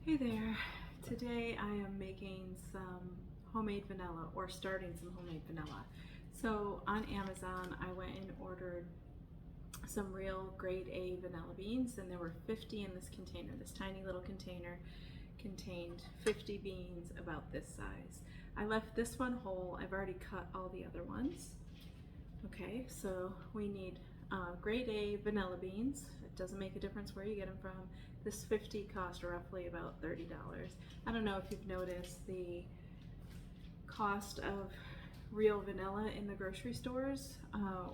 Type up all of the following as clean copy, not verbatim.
Hey there. Today I am making some homemade vanilla, or starting some homemade vanilla. So on Amazon I went and ordered some real grade A vanilla beans, and there were 50 in this container. This tiny little container contained 50 beans about this size. I left this one whole. I've already cut all the other ones. Okay, so we need grade A vanilla beans. It doesn't make a difference where you get them from. This 50 cost roughly about $30. I don't know if you've noticed the cost of real vanilla in the grocery stores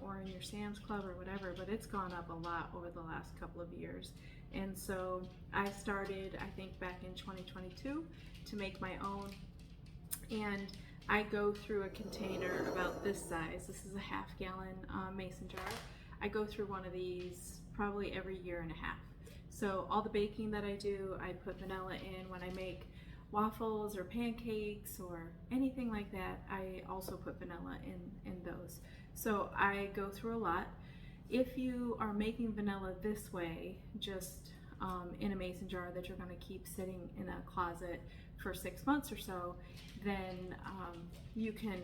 or in your Sam's Club or whatever, but it's gone up a lot over the last couple of years. And so I started, I think back in 2022, to make my own, and I go through a container about this size. This is a half-gallon mason jar. I go through one of these probably every year and a half. So all the baking that I do, I put vanilla in. When I make waffles or pancakes or anything like that, I also put vanilla in those. So I go through a lot. If you are making vanilla this way, just in a mason jar that you're going to keep sitting in a closet for 6 months or so, then you can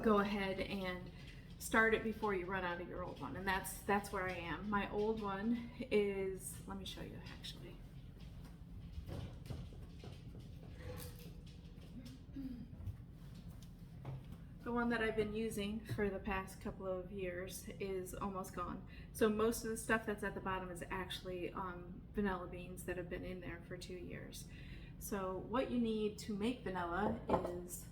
go ahead and start it before you run out of your old one. And that's where I am. My old one is, let me show you actually. The one that I've been using for the past couple of years is almost gone. So most of the stuff that's at the bottom is actually vanilla beans that have been in there for 2 years. So what you need to make vanilla is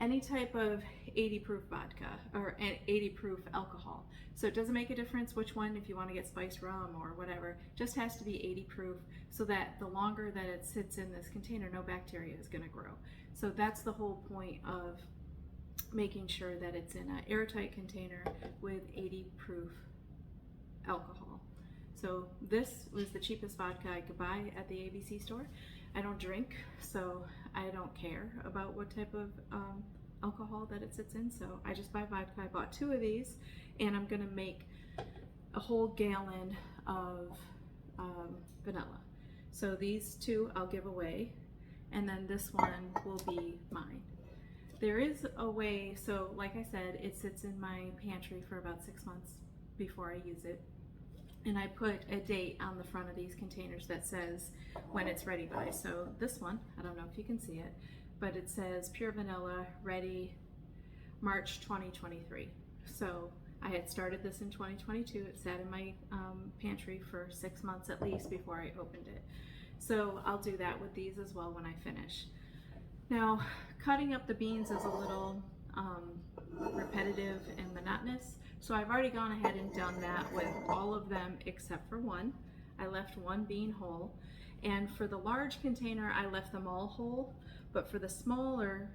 any type of 80 proof vodka or 80 proof alcohol. So it doesn't make a difference which one, if you want to get spiced rum or whatever, just has to be 80 proof, so that the longer that it sits in this container, no bacteria is going to grow. So that's the whole point of making sure that it's in an airtight container with 80 proof alcohol. So this was the cheapest vodka I could buy at the ABC store. I don't drink, so I don't care about what type of alcohol that it sits in, so I just buy vodka. I bought 2 of these, and I'm gonna make a whole gallon of vanilla. So these 2 I'll give away, and then this one will be mine. There is a way, so like I said, it sits in my pantry for about 6 months before I use it. And I put a date on the front of these containers that says when it's ready by. So this one, I don't know if you can see it, but it says Pure Vanilla, ready March 2023. So I had started this in 2022. It sat in my pantry for 6 months at least before I opened it. So I'll do that with these as well when I finish. Now, cutting up the beans is a little repetitive and monotonous, so I've already gone ahead and done that with all of them except for one. I left one bean whole, and for the large container I left them all whole, but for the smaller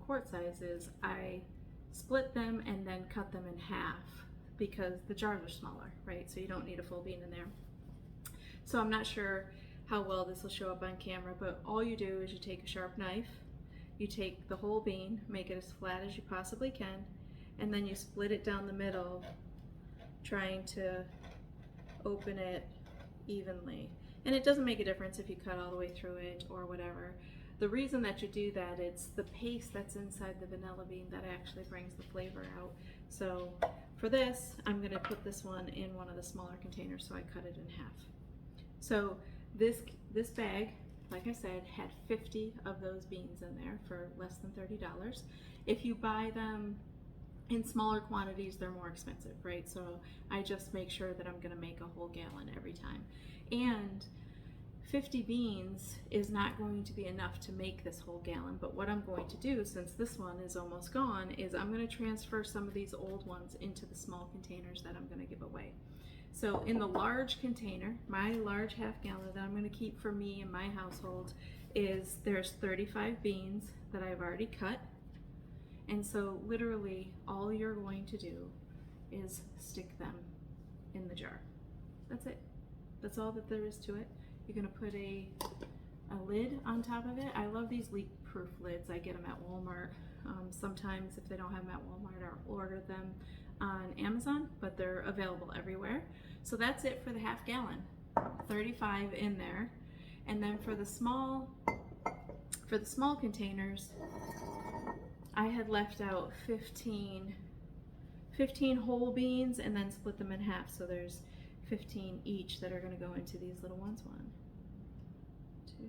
quart sizes I split them and then cut them in half because the jars are smaller, right? So you don't need a full bean in there. So I'm not sure how well this will show up on camera, but all you do is you take a sharp knife, you take the whole bean, make it as flat as you possibly can, and then you split it down the middle, trying to open it evenly. And it doesn't make a difference if you cut all the way through it or whatever. The reason that you do that, it's the paste that's inside the vanilla bean that actually brings the flavor out. So for this, I'm gonna put this one in one of the smaller containers, so I cut it in half. So this bag, like I said, had 50 of those beans in there for less than $30. If you buy them in smaller quantities, they're more expensive, right? So I just make sure that I'm gonna make a whole gallon every time. And 50 beans is not going to be enough to make this whole gallon, but what I'm going to do, since this one is almost gone, is I'm gonna transfer some of these old ones into the small containers that I'm gonna give away. So in the large container, my large half gallon that I'm going to keep for me and my household, there's 35 beans that I've already cut. And so literally all you're going to do is stick them in the jar. That's it. That's all that there is to it. You're going to put a lid on top of it. I love these leak-proof lids. I get them at Walmart. Sometimes if they don't have them at Walmart, I'll order them on Amazon, but they're available everywhere. So that's it for the half gallon. 35 in there. And then for the small containers, I had left out 15 whole beans and then split them in half. So there's 15 each that are going to go into these little ones. 1, 2,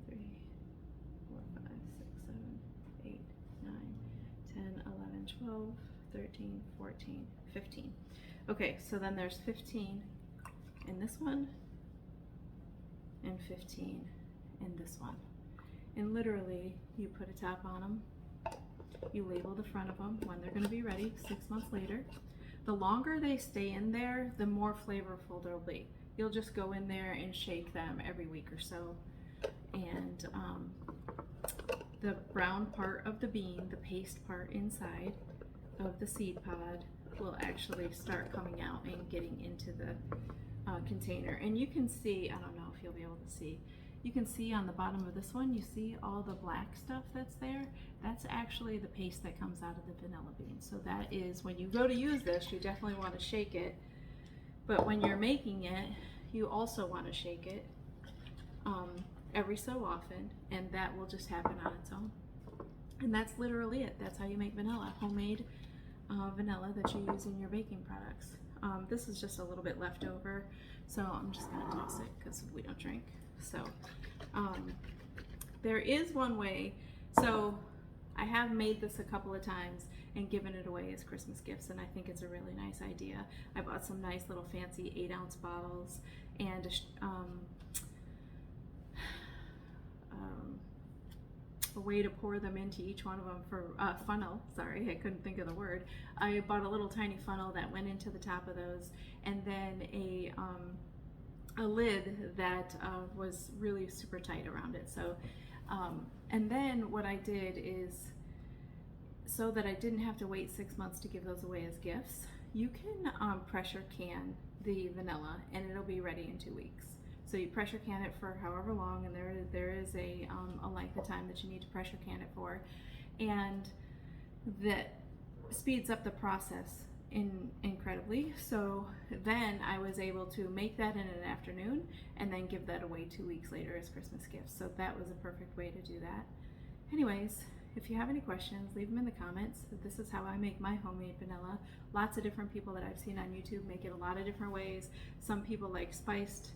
3, 4, 5, 6, 7, 8, 9, 10, 11, 12, 13, 14, 15. Okay, so then there's 15 in this one and 15 in this one. And literally, you put a top on them, you label the front of them when they're going to be ready 6 months later. The longer they stay in there, the more flavorful they'll be. You'll just go in there and shake them every week or so. And the brown part of the bean, the paste part inside of the seed pod, will actually start coming out and getting into the container. And you can see, I don't know if you'll be able to see, you can see on the bottom of this one, you see all the black stuff that's there. That's actually the paste that comes out of the vanilla bean. So that is, when you go to use this, you definitely want to shake it. But when you're making it, you also want to shake it every so often, and that will just happen on its own. And that's literally it. That's how you make vanilla, homemade vanilla that you use in your baking products. This is just a little bit left over, so I'm just going to toss it because we don't drink. So there is one way. So I have made this a couple of times and given it away as Christmas gifts, and I think it's a really nice idea. I bought some nice little fancy 8-ounce bottles and a way to pour them into each one of them for funnel. Sorry, I couldn't think of the word. I bought a little tiny funnel that went into the top of those, and then a lid that was really super tight around it. So, and then what I did is, so that I didn't have to wait 6 months to give those away as gifts, you can pressure can the vanilla and it'll be ready in 2 weeks. So you pressure can it for however long, and there is a length of time that you need to pressure can it for, and that speeds up the process incredibly. So then I was able to make that in an afternoon and then give that away 2 weeks later as Christmas gifts. So that was a perfect way to do that. Anyways, if you have any questions, leave them in the comments. This is how I make my homemade vanilla. Lots of different people that I've seen on YouTube make it a lot of different ways. Some people like spiced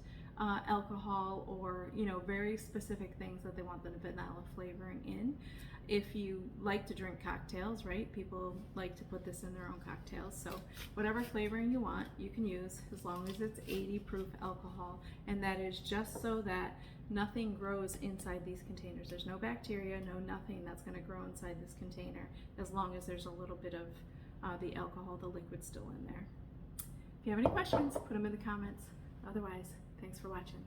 alcohol, or very specific things that they want the vanilla flavoring in. If you like to drink cocktails, right, people like to put this in their own cocktails. So whatever flavoring you want, you can use, as long as it's 80 proof alcohol. And that is just so that nothing grows inside these containers. There's no bacteria, nothing that's going to grow inside this container, as long as there's a little bit of the alcohol, the liquid, still in there. If you have any questions, put them in the comments. Otherwise, thanks for watching.